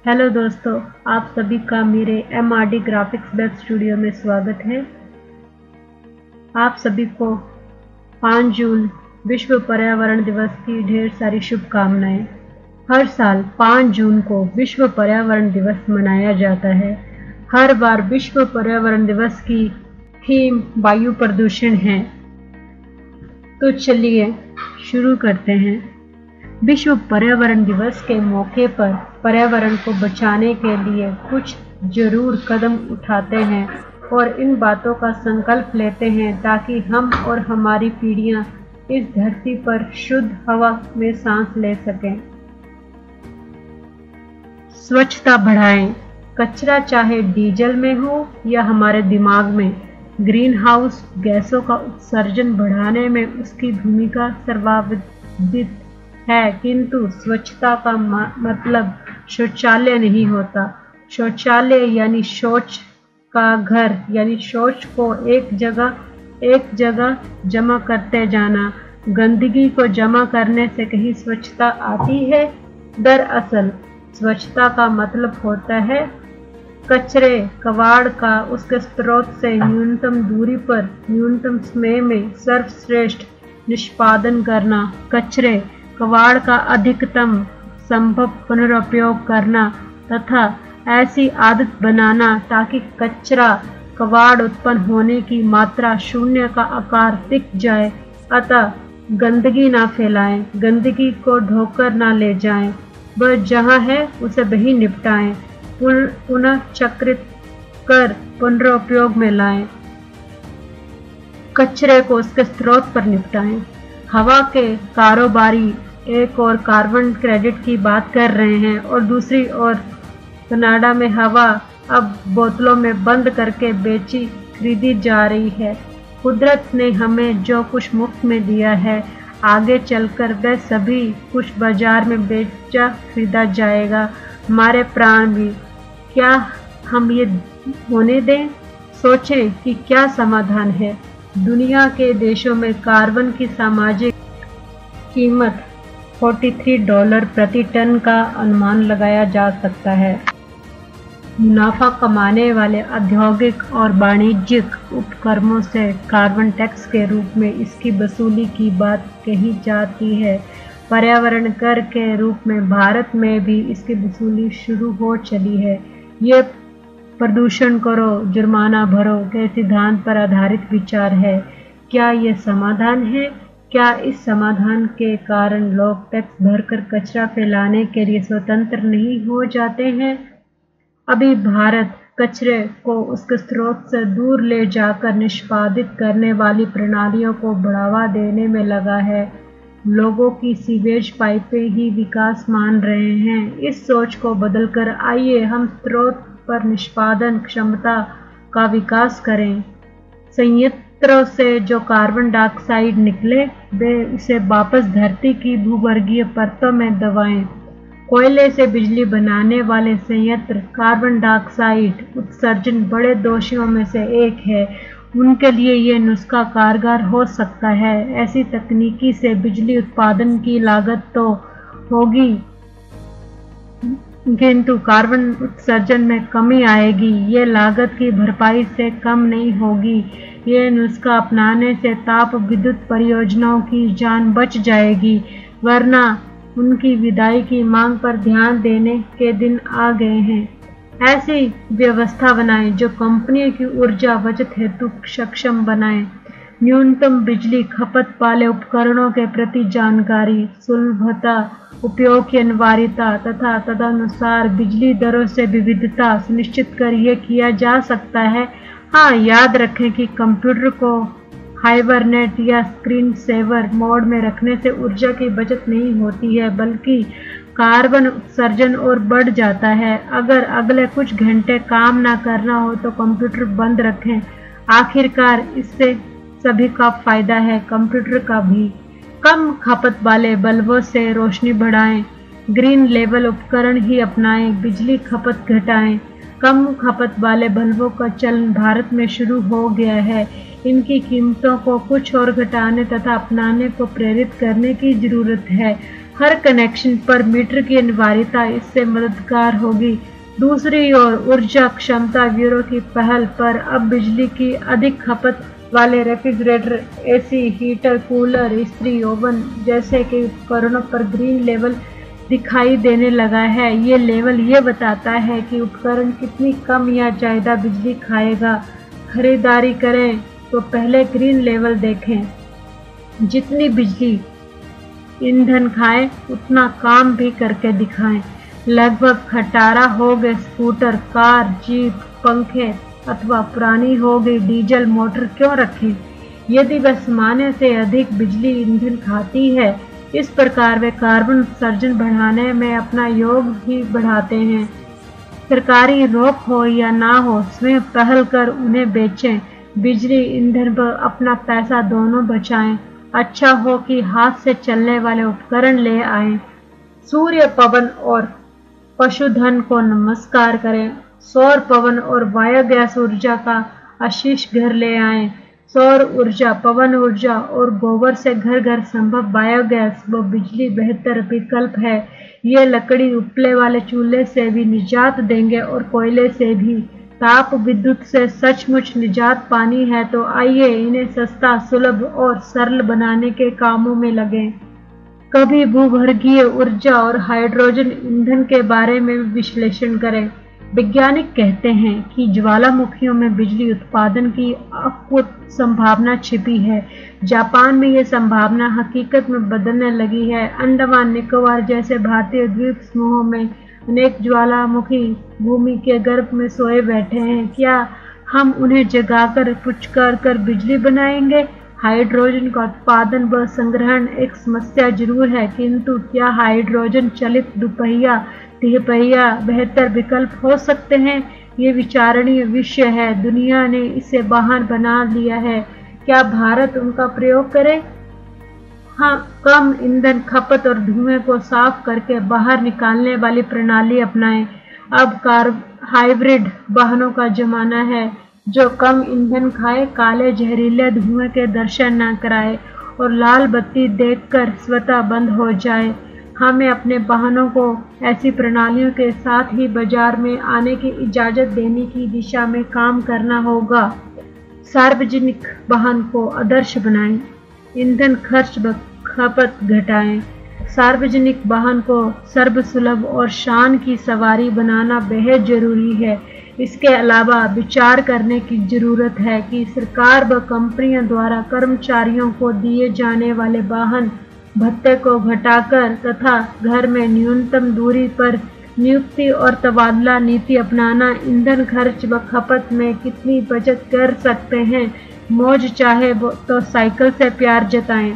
Hello दोस्तों, आप सभी का मेरे MRD ग्राफिक्स वेब स्टूडियो में स्वागत है। आप सभी को 5 जून विश्व पर्यावरण दिवस की ढेर सारी शुभकामनाएं। हर साल 5 जून को विश्व पर्यावरण दिवस मनाया जाता है। हर बार विश्व पर्यावरण दिवस की थीम वायु प्रदूषण है। तो चलिए शुरू करते हैं। विश्व पर्यावरण दिवस के मौके पर पर्यावरण को बचाने के लिए कुछ जरूर कदम उठाते हैं और इन बातों का संकल्प लेते हैं ताकि हम और हमारी पीढ़ियां इस धरती पर शुद्ध हवा में सांस ले सकें। स्वच्छता बढ़ाएं। कचरा चाहे डीजल में हो या हमारे दिमाग में, ग्रीन हाउस गैसों का उत्सर्जन बढ़ाने में उसकी भूमिका सर्वाधिक है, किंतु स्वच्छता का मतलब शौचालय नहीं होता। शौचालय यानी शौच का घर, यानी शौच को एक जगह जमा करते जाना। गंदगी को जमा करने से कहीं स्वच्छता आती है? दरअसल स्वच्छता का मतलब होता है कचरे कबाड़ का उसके स्रोत से न्यूनतम दूरी पर न्यूनतम समय में सर्वश्रेष्ठ निष्पादन करना, कचरे कबाड़ का अधिकतम संभव पुनरुपयोग करना तथा ऐसी आदत बनाना ताकि कचरा कबाड़ उत्पन्न होने की मात्रा शून्य का आकार दिख जाए। अतः गंदगी ना फैलाएं, गंदगी को ढोकर ना ले जाएं, वह जहाँ है उसे वहीं निपटाएं, पुनः चक्रित कर पुनरुपयोग में लाएं, कचरे को उसके स्रोत पर निपटाएं। हवा के कारोबारी एक और कार्बन क्रेडिट की बात कर रहे हैं और दूसरी ओर कनाडा में हवा अब बोतलों में बंद करके खरीदी जा रही है। कुदरत ने हमें जो कुछ मुफ्त में दिया है, आगे चलकर वह सभी कुछ बाजार में खरीदा जाएगा, हमारे प्राण भी। क्या हम ये होने दें? सोचें कि क्या समाधान है। दुनिया के देशों में कार्बन की सामाजिक कीमत $43 प्रति टन का अनुमान लगाया जा सकता है। मुनाफा कमाने वाले औद्योगिक और वाणिज्यिक उपक्रमों से कार्बन टैक्स के रूप में इसकी वसूली की बात कही जाती है। पर्यावरण कर के रूप में भारत में भी इसकी वसूली शुरू हो चली है। ये प्रदूषण करो जुर्माना भरो के सिद्धांत पर आधारित विचार है। क्या ये समाधान है? क्या इस समाधान के कारण लोग टैक्स भरकर कचरा फैलाने के लिए स्वतंत्र नहीं हो जाते हैं? अभी भारत कचरे को उसके स्रोत से दूर ले जाकर निष्पादित करने वाली प्रणालियों को बढ़ावा देने में लगा है। लोगों की सीवेज पाइपें ही विकास मान रहे हैं। इस सोच को बदलकर आइए हम स्रोत पर निष्पादन क्षमता का विकास करें। संयंत्रों से जो कार्बन डाइऑक्साइड निकले वे उसे वापस धरती की भूगर्भीय परतों में दबाएं। कोयले से बिजली बनाने वाले संयंत्र कार्बन डाइऑक्साइड उत्सर्जन बड़े दोषियों में से एक है। उनके लिए ये नुस्खा कारगर हो सकता है। ऐसी तकनीकी से बिजली उत्पादन की लागत तो होगी, किंतु कार्बन उत्सर्जन में कमी आएगी। ये लागत की भरपाई से कम नहीं होगी। ये नुस्खा अपनाने से ताप विद्युत परियोजनाओं की जान बच जाएगी, वरना उनकी विदाई की मांग पर ध्यान देने के दिन आ गए हैं। ऐसी व्यवस्था बनाएं जो कंपनियों की ऊर्जा बचत हेतु सक्षम बनाएं। न्यूनतम बिजली खपत वाले उपकरणों के प्रति जानकारी, सुलभता, उपयोग की अनिवार्यता तथा तदनुसार बिजली दरों से विविधता सुनिश्चित कर यह किया जा सकता है। हाँ, याद रखें कि कंप्यूटर को हाइबरनेट या स्क्रीन सेवर मोड में रखने से ऊर्जा की बचत नहीं होती है, बल्कि कार्बन उत्सर्जन और बढ़ जाता है। अगर अगले कुछ घंटे काम ना करना हो तो कंप्यूटर बंद रखें। आखिरकार इससे सभी का फायदा है, कंप्यूटर का भी। कम खपत वाले बल्बों से रोशनी बढ़ाएं, ग्रीन लेवल उपकरण ही अपनाएं, बिजली खपत घटाएं। कम खपत वाले बल्बों का चलन भारत में शुरू हो गया है। इनकी कीमतों को कुछ और घटाने तथा अपनाने को प्रेरित करने की जरूरत है। हर कनेक्शन पर मीटर की अनिवार्यता इससे मददगार होगी। दूसरी ओर ऊर्जा क्षमता ब्यूरो की पहल पर अब बिजली की अधिक खपत वाले रेफ्रिजरेटर, एसी, हीटर, कूलर, इस्त्री, ओवन जैसे कि उपकरणों पर ग्रीन लेवल दिखाई देने लगा है। ये लेवल ये बताता है कि उपकरण कितनी कम या ज़्यादा बिजली खाएगा। खरीदारी करें तो पहले ग्रीन लेवल देखें। जितनी बिजली ईंधन खाए उतना काम भी करके दिखाएं। लगभग खटारा हो गए स्कूटर, कार, जीप, पंखे अथवा पुरानी हो गई डीजल मोटर क्यों रखें यदि वह सामान्य से अधिक बिजली ईंधन खाती है। इस प्रकार वे कार्बन उत्सर्जन बढ़ाने में अपना योग ही बढ़ाते हैं। सरकारी रोक हो या ना हो, स्वयं पहल कर उन्हें बेचें। बिजली ईंधन पर अपना पैसा दोनों बचाएं। अच्छा हो कि हाथ से चलने वाले उपकरण ले आएं। सूर्य, पवन और पशुधन को नमस्कार करें। सौर, पवन और बायोगैस ऊर्जा का आशीष घर ले आएं। सौर ऊर्जा, पवन ऊर्जा और गोबर से घर घर संभव बायोगैस व बिजली बेहतर विकल्प है। ये लकड़ी उपले वाले चूल्हे से भी निजात देंगे और कोयले से भी। ताप विद्युत से सचमुच निजात पानी है तो आइए इन्हें सस्ता, सुलभ और सरल बनाने के कामों में लगें। कभी भूगर्भीय ऊर्जा और हाइड्रोजन ईंधन के बारे में विश्लेषण करें। वैज्ञानिक कहते हैं कि ज्वालामुखियों में बिजली उत्पादन की अद्भुत संभावना छिपी है। जापान में यह संभावना हकीकत में बदलने लगी है। अंडमान निकोबार जैसे भारतीय द्वीप समूहों में अनेक ज्वालामुखी भूमि के गर्भ में सोए बैठे हैं। क्या हम उन्हें जगाकर पुचकार कर बिजली बनाएंगे? हाइड्रोजन का उत्पादन व संग्रहण एक समस्या जरूर है, किंतु क्या हाइड्रोजन चलित दुपहिया, तिहपहिया बेहतर विकल्प हो सकते हैं? ये विचारणीय विषय है। दुनिया ने इसे वाहन बना लिया है। क्या भारत उनका प्रयोग करे? हाँ, कम ईंधन खपत और धुएं को साफ करके बाहर निकालने वाली प्रणाली अपनाएं। अब हाइब्रिड वाहनों का जमाना है जो कम ईंधन खाए, काले जहरीले धुएं के दर्शन न कराए और लाल बत्ती देखकर स्वतः बंद हो जाए। हमें अपने वाहनों को ऐसी प्रणालियों के साथ ही बाजार में आने की इजाज़त देने की दिशा में काम करना होगा। सार्वजनिक वाहन को आदर्श बनाएं। ईंधन खर्च व खपत घटाएं। सार्वजनिक वाहन को सर्वसुलभ और शान की सवारी बनाना बेहद जरूरी है। इसके अलावा विचार करने की जरूरत है कि सरकार व कंपनियों द्वारा कर्मचारियों को दिए जाने वाले वाहन भत्ते को घटाकर तथा घर में न्यूनतम दूरी पर नियुक्ति और तबादला नीति अपनाना ईंधन खर्च व खपत में कितनी बचत कर सकते हैं। मौज चाहे तो साइकिल से प्यार जताएं।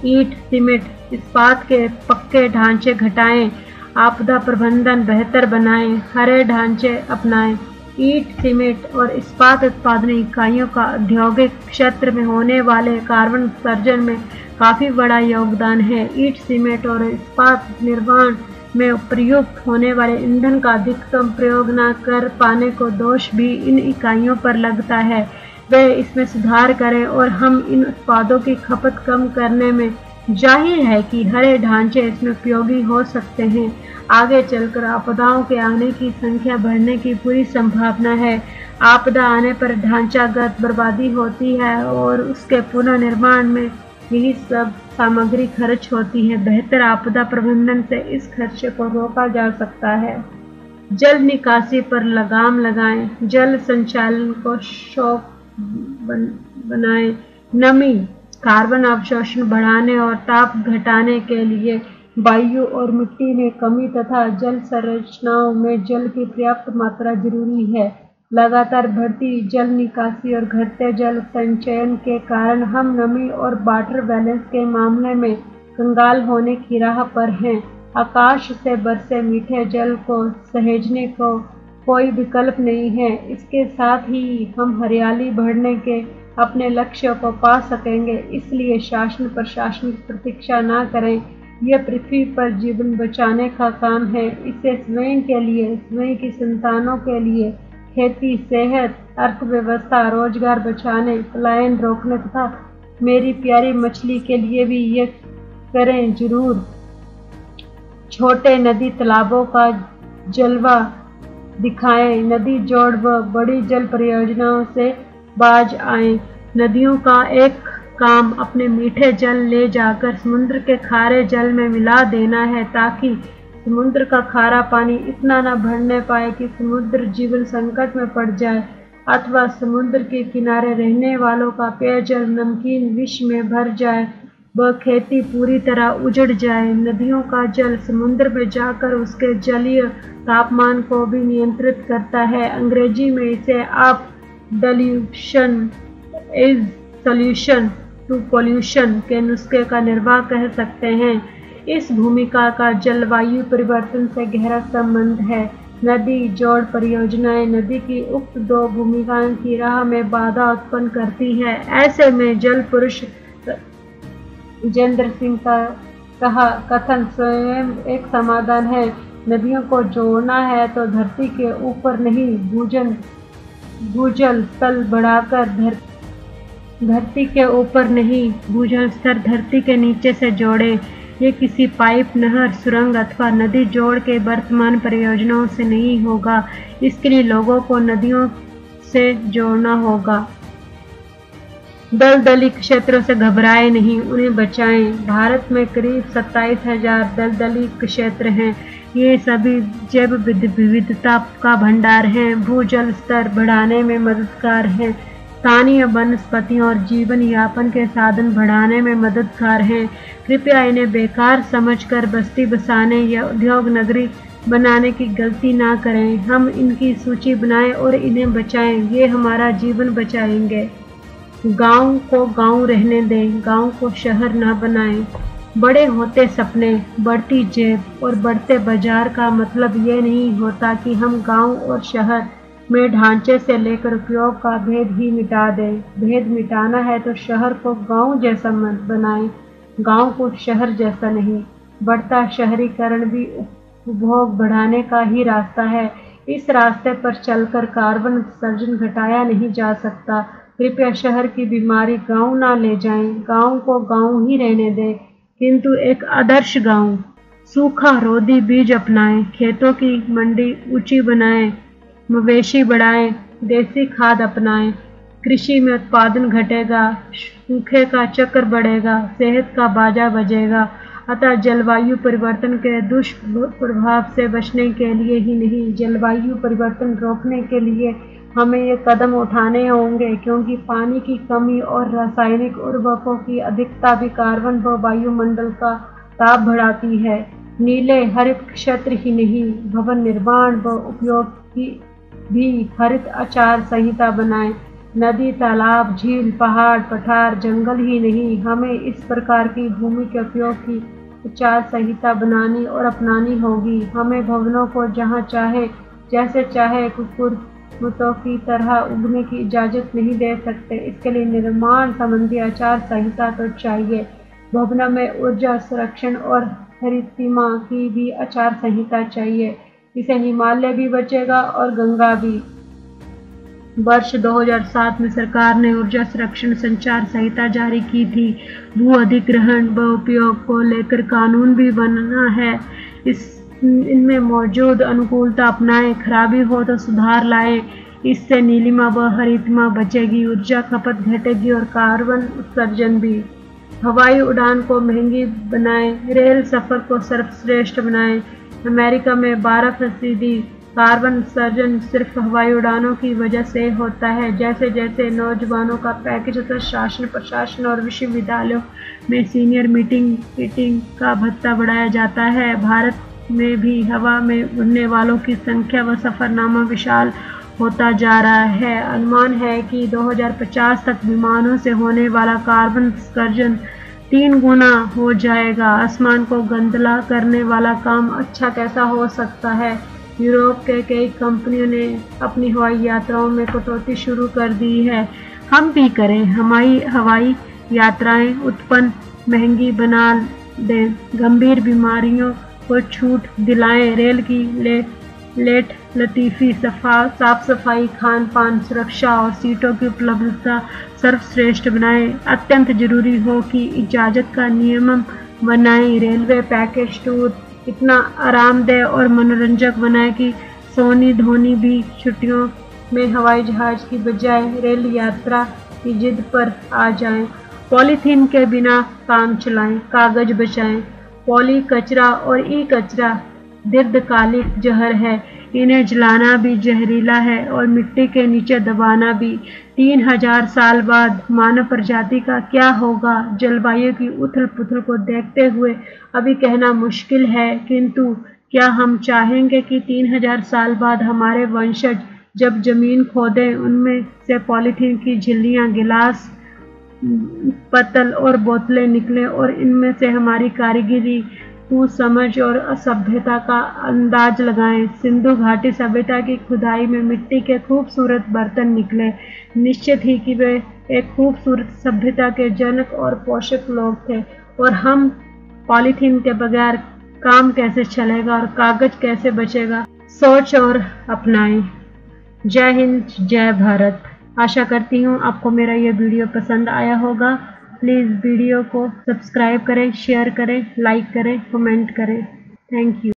ईंट, सीमेंट, इस्पात के पक्के ढांचे घटाएं। आपदा प्रबंधन बेहतर बनाएं। हरे ढांचे अपनाएं। ईंट, सीमेंट और इस्पात उत्पादन इकाइयों का औद्योगिक क्षेत्र में होने वाले कार्बन उत्सर्जन में काफ़ी बड़ा योगदान है। ईंट, सीमेंट और इस्पात निर्माण में प्रयुक्त होने वाले ईंधन का अधिकतम प्रयोग न कर पाने को दोष भी इन इकाइयों पर लगता है। वे इसमें सुधार करें और हम इन उत्पादों की खपत कम करने में जाहिर है कि हरे ढांचे इसमें उपयोगी हो सकते हैं। आगे चलकर आपदाओं के आने की संख्या बढ़ने की पूरी संभावना है। आपदा आने पर ढांचागत बर्बादी होती है और उसके पुनर्निर्माण में यही सब सामग्री खर्च होती है। बेहतर आपदा प्रबंधन से इस खर्च को रोका जा सकता है। जल निकासी पर लगाम लगाएं। जल संचालन को शौक बनाएं। नमी, कार्बन अवशोषण बढ़ाने और ताप घटाने के लिए वायु और मिट्टी में कमी तथा जल संरचनाओं में जल की पर्याप्त मात्रा जरूरी है। लगातार बढ़ती जल निकासी और घटते जल संचयन के कारण हम नमी और वाटर बैलेंस के मामले में कंगाल होने की राह पर हैं। आकाश से बरसे मीठे जल को सहेजने को कोई विकल्प नहीं है। इसके साथ ही हम हरियाली बढ़ने के अपने लक्ष्य को पा सकेंगे। इसलिए शासन प्रशासन की प्रतीक्षा न करें। यह पृथ्वी पर जीवन बचाने का काम है। इसे स्वयं के लिए, स्वयं की संतानों के लिए, खेती, सेहत, अर्थव्यवस्था, रोजगार बचाने, पलायन रोकने तथा मेरी प्यारी मछली के लिए भी ये करें जरूर। छोटे नदी तालाबों का जलवा दिखाएं, नदी जोड़ व बड़ी जल परियोजनाओं से बाज आएं। नदियों का एक काम अपने मीठे जल ले जाकर समुद्र के खारे जल में मिला देना है, ताकि समुद्र का खारा पानी इतना न बढ़ने पाए कि समुद्र जीवन संकट में पड़ जाए अथवा समुद्र के किनारे रहने वालों का पेयजल नमकीन विष में भर जाए व खेती पूरी तरह उजड़ जाए। नदियों का जल समुद्र में जाकर उसके जलीय तापमान को भी नियंत्रित करता है। अंग्रेजी में इसे आप dilution is solution to pollution के नुस्खे का निर्वाह कह सकते हैं। इस भूमिका का जलवायु परिवर्तन से गहरा संबंध है। नदी जोड़ परियोजनाएं नदी की उक्त दो भूमिकाओं की राह में बाधा उत्पन्न करती है। ऐसे में जल पुरुष जितेंद्र सिंह का कथन स्वयं एक समाधान है। नदियों को जोड़ना है तो धरती के ऊपर नहीं, भूजल तल बढ़ाकर धरती के ऊपर नहीं, भूजल स्तर धरती के नीचे से जोड़े। ये किसी पाइप, नहर, सुरंग अथवा नदी जोड़ के वर्तमान परियोजनाओं से नहीं होगा। इसके लिए लोगों को नदियों से जोड़ना होगा। दलदली क्षेत्रों से घबराएं नहीं, उन्हें बचाएं। भारत में करीब 27,000 दलदली क्षेत्र हैं। ये सभी जैव विविधता का भंडार हैं, भूजल स्तर बढ़ाने में मददगार हैं, स्थानीय वनस्पतियों और जीवन यापन के साधन बढ़ाने में मददगार हैं। कृपया इन्हें बेकार समझकर बस्ती बसाने या उद्योग नगरी बनाने की गलती ना करें। हम इनकी सूची बनाएं और इन्हें बचाएं, ये हमारा जीवन बचाएंगे। गांव को गांव रहने दें, गांव को शहर ना बनाएं। बड़े होते सपने, बढ़ती जेब और बढ़ते बाजार का मतलब ये नहीं होता कि हम गांव और शहर में ढांचे से लेकर उपयोग का भेद ही मिटा दें। भेद मिटाना है तो शहर को गांव जैसा मत बनाएं, गांव को शहर जैसा नहीं। बढ़ता शहरीकरण भी उपभोग बढ़ाने का ही रास्ता है। इस रास्ते पर चलकर कार्बन उत्सर्जन घटाया नहीं जा सकता। कृपया शहर की बीमारी गांव ना ले जाएं, गांव को गांव ही रहने दें, किंतु एक आदर्श गांव। सूखा रोधी बीज अपनाएं, खेतों की मंडी ऊंची बनाएं, मवेशी बढ़ाएं, देसी खाद अपनाएं। कृषि में उत्पादन घटेगा, सूखे का चक्र बढ़ेगा, सेहत का बाजा बजेगा। अतः जलवायु परिवर्तन के दुष्प्रभाव से बचने के लिए ही नहीं, जलवायु परिवर्तन रोकने के लिए हमें ये कदम उठाने होंगे, क्योंकि पानी की कमी और रासायनिक उर्वरकों की अधिकता भी कार्बन व वायुमंडल का ताप बढ़ाती है। नीले हरित क्षेत्र ही नहीं, भवन निर्माण व उपयोग की भी हरित आचार संहिता बनाएं। नदी, तालाब, झील, पहाड़, पठार, जंगल ही नहीं, हमें इस प्रकार की भूमि के उपयोग की आचार संहिता बनानी और अपनानी होगी। हमें भवनों को जहाँ चाहे जैसे चाहे कुकुरमुत्तों की तरह उगने की इजाज़त नहीं दे सकते। इसके लिए निर्माण संबंधी आचार संहिता तो चाहिए। भवनों में ऊर्जा संरक्षण और हरितिमा की भी आचार संहिता चाहिए। इसे हिमालय भी बचेगा और गंगा भी। वर्ष 2007 में सरकार ने ऊर्जा संरक्षण संचार संहिता जारी की थी। भू अधिग्रहण व उपयोग को लेकर कानून भी बना है। इनमें मौजूद अनुकूलता अपनाएं, खराबी हो तो सुधार लाएं। इससे नीलिमा व हरितमा बचेगी, ऊर्जा खपत घटेगी और कार्बन उत्सर्जन भी। हवाई उड़ान को महंगी बनाएं, रेल सफर को सर्वश्रेष्ठ बनाएं। अमेरिका में 12% कार्बन उत्सर्जन सिर्फ हवाई उड़ानों की वजह से होता है। जैसे जैसे नौजवानों का पैकेज होता है, शासन, प्रशासन और विश्वविद्यालयों में सीनियर मीटिंग का भत्ता बढ़ाया जाता है। भारत में भी हवा में उड़ने वालों की संख्या व सफरनामा विशाल होता जा रहा है। अनुमान है कि 2050 तक विमानों से होने वाला कार्बन उत्सर्जन 3 गुना हो जाएगा। आसमान को गंदला करने वाला काम अच्छा कैसा हो सकता है। यूरोप के कई कंपनियों ने अपनी हवाई यात्राओं में कटौती शुरू कर दी है। हम भी करें, हमारी हवाई यात्राएं उत्पन्न महंगी बना दें, गंभीर बीमारियों को छूट दिलाएं, रेल की लेट लतीफ़ी, साफ सफाई, खान पान, सुरक्षा और सीटों की उपलब्धता सर्वश्रेष्ठ बनाएं। अत्यंत जरूरी हो कि इजाज़त का नियम बनाएं। रेलवे पैकेज टूर इतना आरामदेह और मनोरंजक बनाया कि सोनी धोनी भी छुट्टियों में हवाई जहाज की बजाय रेल यात्रा की जिद पर आ जाएं। पॉलीथीन के बिना काम चलाएं, कागज बचाएं। पॉली कचरा और ई कचरा दीर्घकालिक जहर है, इन्हें जलाना भी जहरीला है और मिट्टी के नीचे दबाना भी। 3000 साल बाद मानव प्रजाति का क्या होगा, जलवायु की उथल पुथल को देखते हुए अभी कहना मुश्किल है, किंतु क्या हम चाहेंगे कि 3000 साल बाद हमारे वंशज जब जमीन खोदें उनमें से पॉलीथीन की झिल्लियां, गिलास, पत्तल और बोतलें निकलें और इनमें से हमारी कारीगरी, समझ और असभ्यता का अंदाज लगाएं। सिंधु घाटी सभ्यता की खुदाई में मिट्टी के खूबसूरत बर्तन निकले। निश्चित ही कि वे एक खूबसूरत सभ्यता के जनक और पोषक लोग थे। और हम पॉलीथीन के बगैर काम कैसे चलेगा और कागज कैसे बचेगा, सोच और अपनाएं। जय हिंद, जय भारत। आशा करती हूँ आपको मेरा ये वीडियो पसंद आया होगा। प्लीज़ वीडियो को सब्सक्राइब करें, शेयर करें, लाइक करें, कमेंट करें। Thank you.